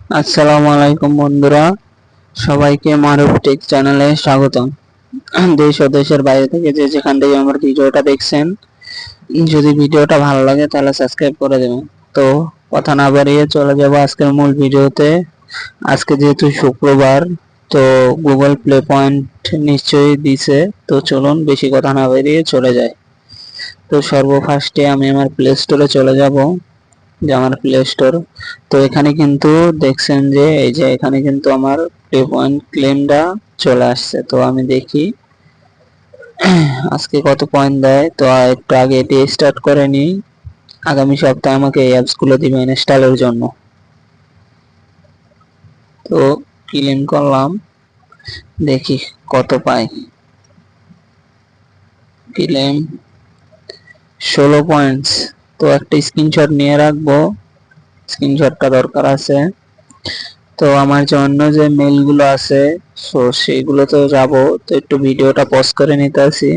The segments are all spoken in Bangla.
আসসালামু আলাইকুম বন্ধুরা, সবাইকে মারুফ টেক চ্যানেলে স্বাগতম। দেশ ও দেশের বাইরে থেকে যে যেখান থেকে আমার ভিডিওটা দেখছেন, যদি ভিডিওটা ভালো লাগে তাহলে সাবস্ক্রাইব করে দেবেন। তো কথা না বাড়িয়ে চলে যাব আজকের মূল ভিডিওতে। আজকে যেহেতু শুক্রবার, তো গুগল প্লে পয়েন্ট নিশ্চয়ই দিছে। তো চলুন বেশি কথা না বাড়িয়ে চলে যায়। তো সর্বফার্স্টে আমি আমার প্লে স্টোরে চলে যাব, যে আমার প্লে স্টোর। তো এখানে কিন্তু দেখছেন যে এই যে এখানে কিন্তু আমার প্লে পয়েন্ট ক্লেমটা চলে আসছে। তো আমি দেখি আজকে কত পয়েন্ট দেয়। তো একটু আগে এটি স্টার্ট করে নিই, আগামী সপ্তাহে আমাকে এই অ্যাপস গুলো দিবে ইনস্টলের জন্য। তো ক্লেম করলাম, দেখি কত পাই। Claim 16 points. তো একটা স্ক্রিনশট নিয়ে রাখবো, স্ক্রিনশটটা দরকার আছে। তো আমার যে অন্য যে মেইলগুলো আছে, সো সেইগুলোতেও যাব। তো একটু ভিডিওটা পজ করে নিতে আসি।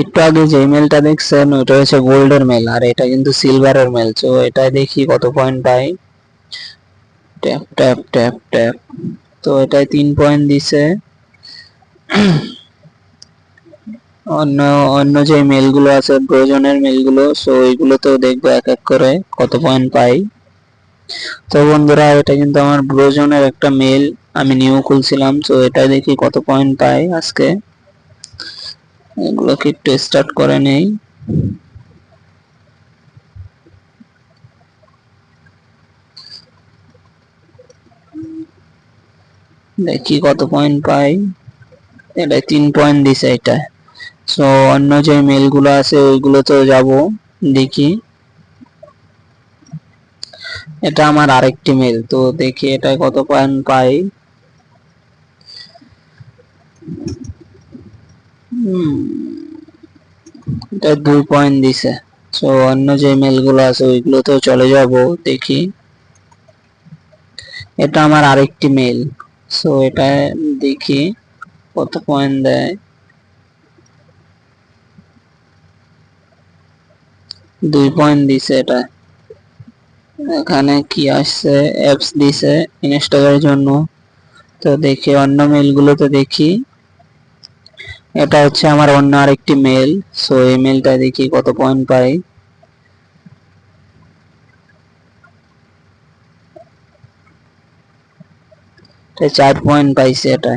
একটু আগে যে মেইলটা দেখছেন ওটা হচ্ছে গোল্ডের মেইল, আর এটা কিন্তু সিলভারের মেইল। তো এটা দেখি কত পয়েন্ট পাই। Tap tap tap tap. তো এটাই 3 পয়েন্ট দিছে। অন্য অন্য যে মেইলগুলো আছে প্রয়োজনের মেইলগুলো, সো ওইগুলোতেও দেখবো এক এক করে কত পয়েন্ট পাই। তো বন্ধুরা, এটা কিন্তু আমার ব্রোজনের একটা মেল, আমি নিউ খুলছিলাম। তো এটা দেখি কত পয়েন্ট পাই আজকে। এগুলোকে একটু স্টার্ট করে নেই। দেখি কত পয়েন্ট পাই। এটা 3 পয়েন্ট দিছে এটা। সো অন্য যে মেলগুলো আছে ওইগুলোতেও যাব, দেখি। এটা আমার আরেকটি মেল, তো দেখি এটা কত পয়েন্ট পাই। এটা 2 পয়েন্ট দিছে। সো অন্য যে মেলগুলো আছে ওইগুলোতেও চলে যাব, দেখি। এটা আমার আরেকটি মেল, সো এটা দেখি কত পয়েন্ট দেয়। 2 পয়েন্ট দিছে এটা। এখানে কি আসছে, অ্যাপস দিছে ইনস্টলের জন্য। তো দেখি অন্য মেলগুলোতে দেখি। এটা হচ্ছে আমার অন্য আরেকটি মেল, সো এই মেলটা দেখি কত পয়েন্ট পাই। এটা 4 পয়েন্ট পাইছে এটা।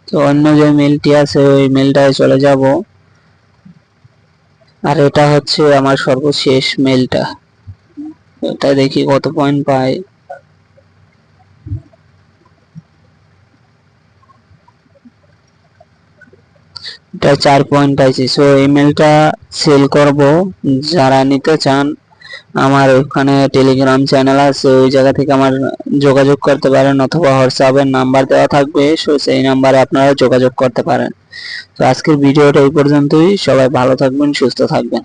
তো অন্য যে মেলটি আছে ওই মেলটায় চলে যাব, আর এটা হচ্ছে আমার সর্বশেষ মেলটা। এটা দেখি কত পয়েন্ট পাই। এটা 4 পয়েন্ট পাইছি। সো ইমেলটা সেল করব। যারা নিতে চান, আমার ওখানে টেলিগ্রাম চ্যানেল আছে, ওই জায়গা থেকে আমার যোগাযোগ করতে পারেন, অথবা হোয়াটসঅ্যাপের নাম্বার দেওয়া থাকবে, সো সেই নাম্বারে আপনারা যোগাযোগ করতে পারেন। তো আজকের ভিডিওটা এই পর্যন্তই। সবাই ভালো থাকবেন, সুস্থ থাকবেন।